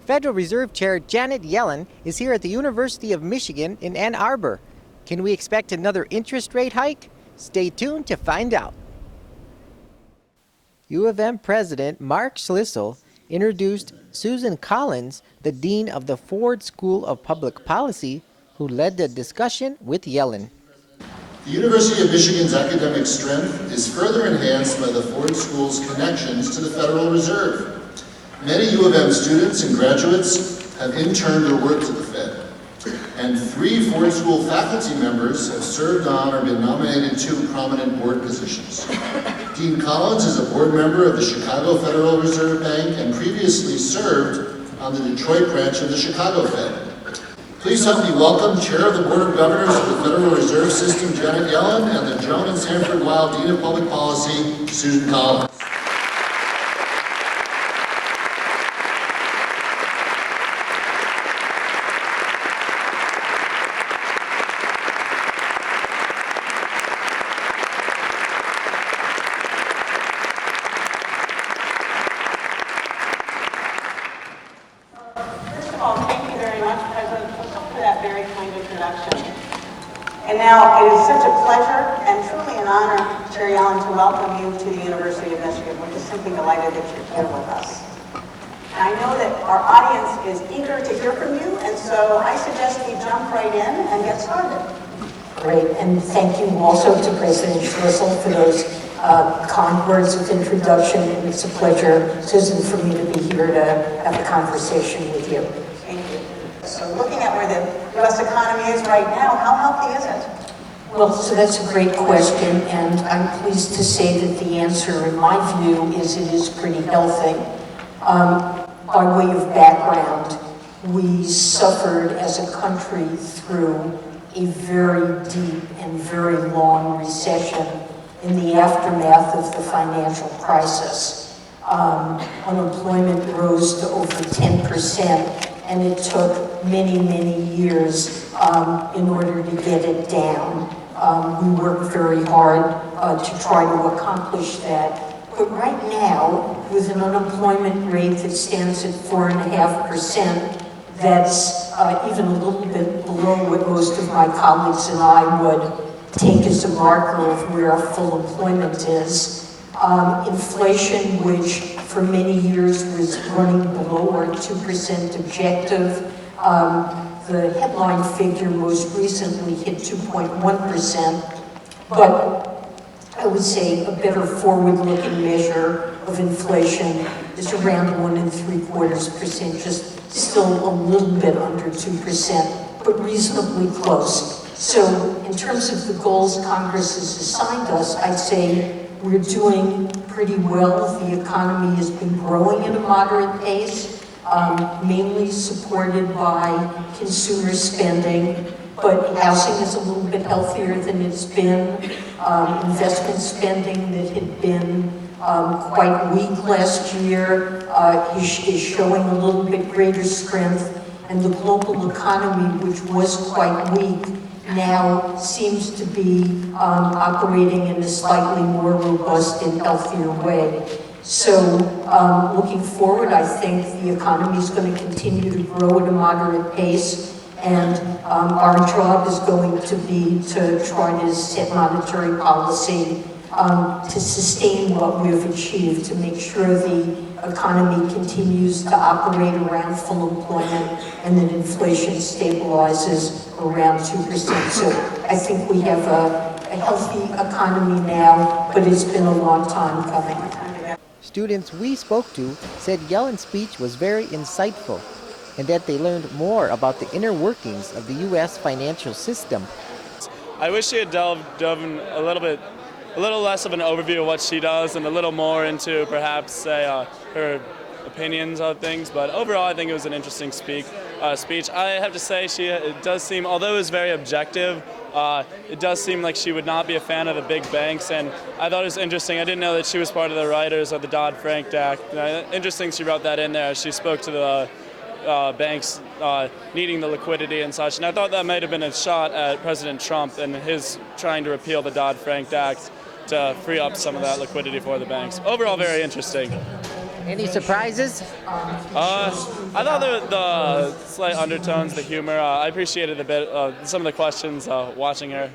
Federal Reserve Chair Janet Yellen is here at the University of Michigan in Ann Arbor. Can we expect another interest rate hike? Stay tuned to find out. U of M President Mark Schlissel introduced Susan Collins, the Dean of the Ford School of Public Policy, who led the discussion with Yellen. The University of Michigan's academic strength is further enhanced by the Ford School's connections to the Federal Reserve. Many U of M students and graduates have interned or worked at the Fed, and 3 Ford School faculty members have served on or been nominated to prominent board positions. Dean Collins is a board member of the Chicago Federal Reserve Bank and previously served on the Detroit branch of the Chicago Fed. Please help me welcome Chair of the Board of Governors of the Federal Reserve System, Janet Yellen, and the Joan and Sanford Weill Dean of Public Policy, Susan Collins. And now it is such a pleasure and truly an honor, Chair Yellen, to welcome you to the University of Michigan. We're just simply delighted that you're here with us. And I know that our audience is eager to hear from you, and so I suggest we jump right in and get started. Great, and thank you also to President Schlissel for those kind words of introduction. It's a pleasure, Susan, for me to be here to have a conversation with you. Thank you. So looking at where the U.S. economy is right now, how healthy is it? Well, so that's a great question, and I'm pleased to say that the answer, in my view, is it is pretty healthy. By way of background, we suffered as a country through a very deep and very long recession in the aftermath of the financial crisis. Unemployment rose to over 10%. And it took many, many years in order to get it down. We worked very hard to try to accomplish that. But right now, with an unemployment rate that stands at 4.5%, that's even a little bit below what most of my colleagues and I would take as a marker of where full employment is. Inflation, which for many years was running below our 2% objective. The headline figure most recently hit 2.1%, but I would say a better forward-looking measure of inflation is around 1.75%, just still a little bit under 2%, but reasonably close. So in terms of the goals Congress has assigned us, I'd say we're doing pretty well. The economy has been growing at a moderate pace, mainly supported by consumer spending, but housing is a little bit healthier than it's been. Investment spending that had been quite weak last year is showing a little bit greater strength, and the global economy, which was quite weak, now seems to be operating in a slightly more robust and healthier way. So looking forward, I think the economy is going to continue to grow at a moderate pace, and our job is going to be to try to set monetary policy to sustain what we've achieved, to make sure the economy continues to operate around full employment and that inflation stabilizes around 2%. So I think we have a healthy economy now, but it's been a long time coming. Students we spoke to said Yellen's speech was very insightful and that they learned more about the inner workings of the U.S. financial system. I wish she had dove in a little less of an overview of what she does and a little more into perhaps say her opinions on things, but overall I think it was an interesting speech. I have to say it does seem, although it was very objective, it does seem like she would not be a fan of the big banks, and I thought it was interesting. I didn't know that she was part of the writers of the Dodd-Frank Act. Interesting she wrote that in there. She spoke to the banks needing the liquidity and such, and I thought that might have been a shot at President Trump and his trying to repeal the Dodd-Frank Act to free up some of that liquidity for the banks. Overall, very interesting. Any surprises? I thought the slight undertones, the humor, I appreciated a bit some of the questions watching her.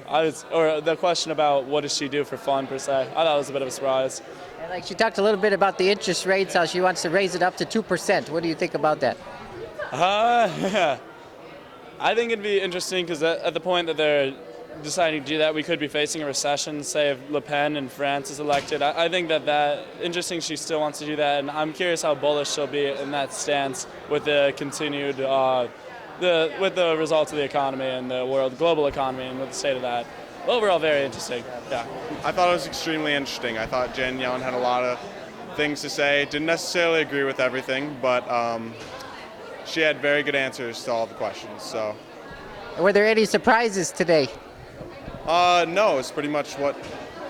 Or the question about what does she do for fun per se. I thought it was a bit of a surprise. And like she talked a little bit about the interest rates, how she wants to raise it up to 2%. What do you think about that? I think it'd be interesting because at the point that they're deciding to do that, we could be facing a recession, say if Le Pen in France is elected. I think that interesting she still wants to do that, and I'm curious how bullish she'll be in that stance with the continued, with the results of the economy and the global economy and with the state of that. Overall, very interesting, yeah. I thought it was extremely interesting. I thought Jen Yellen had a lot of things to say. Didn't necessarily agree with everything, but she had very good answers to all the questions. So, Were there any surprises today? no, it's pretty much what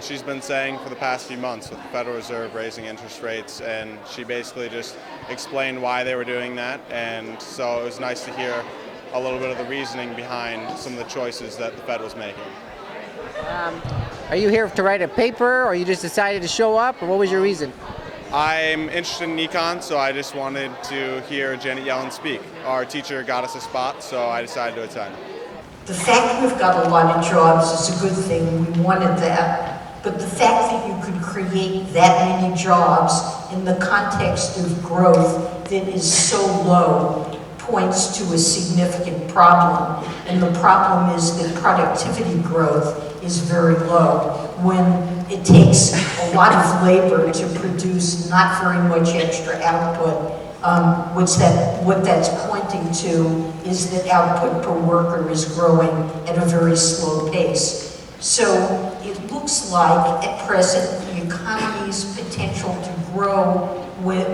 she's been saying for the past few months with the Federal Reserve raising interest rates, and she basically just explained why they were doing that, and so it was nice to hear a little bit of the reasoning behind some of the choices that the Fed was making. Are you here to write a paper, or you just decided to show up, or what was your reason? I'm interested in econ, so I just wanted to hear Janet Yellen speak. Our teacher got us a spot, so I decided to attend. The fact we've got a lot of jobs is a good thing. We wanted that. But the fact that you could create that many jobs in the context of growth that is so low points to a significant problem. And the problem is that productivity growth is very low. When it takes a lot of labor to produce not very much extra output, what that's pointing to is that output per worker is growing at a very slow pace. So it looks like at present the economy's potential to grow with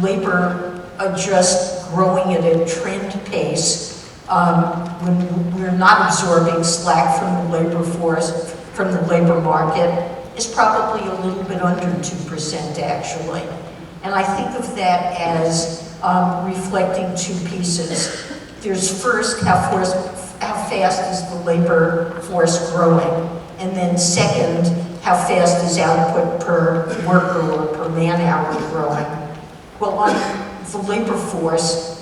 labor just growing at a trend pace, when we're not absorbing slack from the labor force, from the labor market, is probably a little bit under 2% actually. And I think of that as reflecting two pieces. There's first, how fast is the labor force growing? And then second, how fast is output per worker or per man hour growing? Well, on the labor force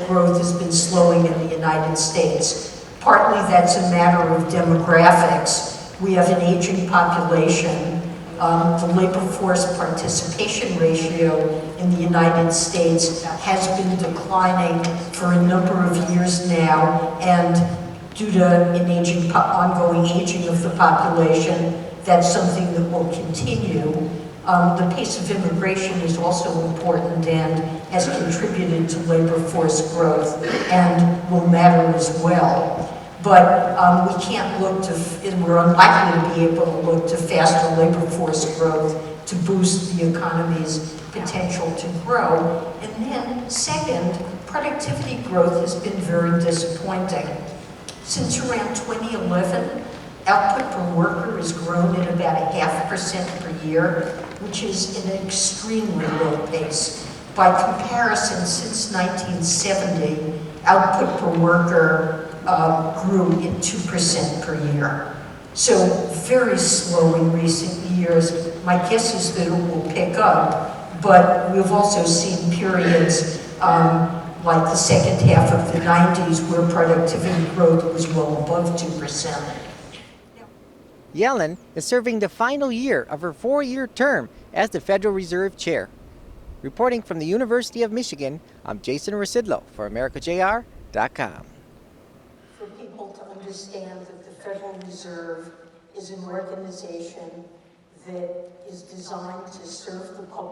growth has been slowing in the United States. Partly that's a matter of demographics. We have an aging population. The labor force participation ratio in the United States has been declining for a number of years now, and due to an ongoing aging of the population, that's something that will continue. The pace of immigration is also important and has contributed to labor force growth and will matter as well. But we can't look to, and we're unlikely to be able to look to faster labor force growth to boost the economy's potential to grow. And then second, productivity growth has been very disappointing. Since around 2011, output per worker has grown at about 0.5% per year, which is an extremely low pace. By comparison, since 1970, output per worker grew at 2% per year. So very slow in recent years. My guess is that it will pick up, but we've also seen periods like the second half of the 90s where productivity growth was well above 2%. Yellen is serving the final year of her 4-year term as the Federal Reserve Chair. Reporting from the University of Michigan, I'm Jason Rzucidlo for AmericaJR.com. For people to understand that the Federal Reserve is an organization that is designed to serve the public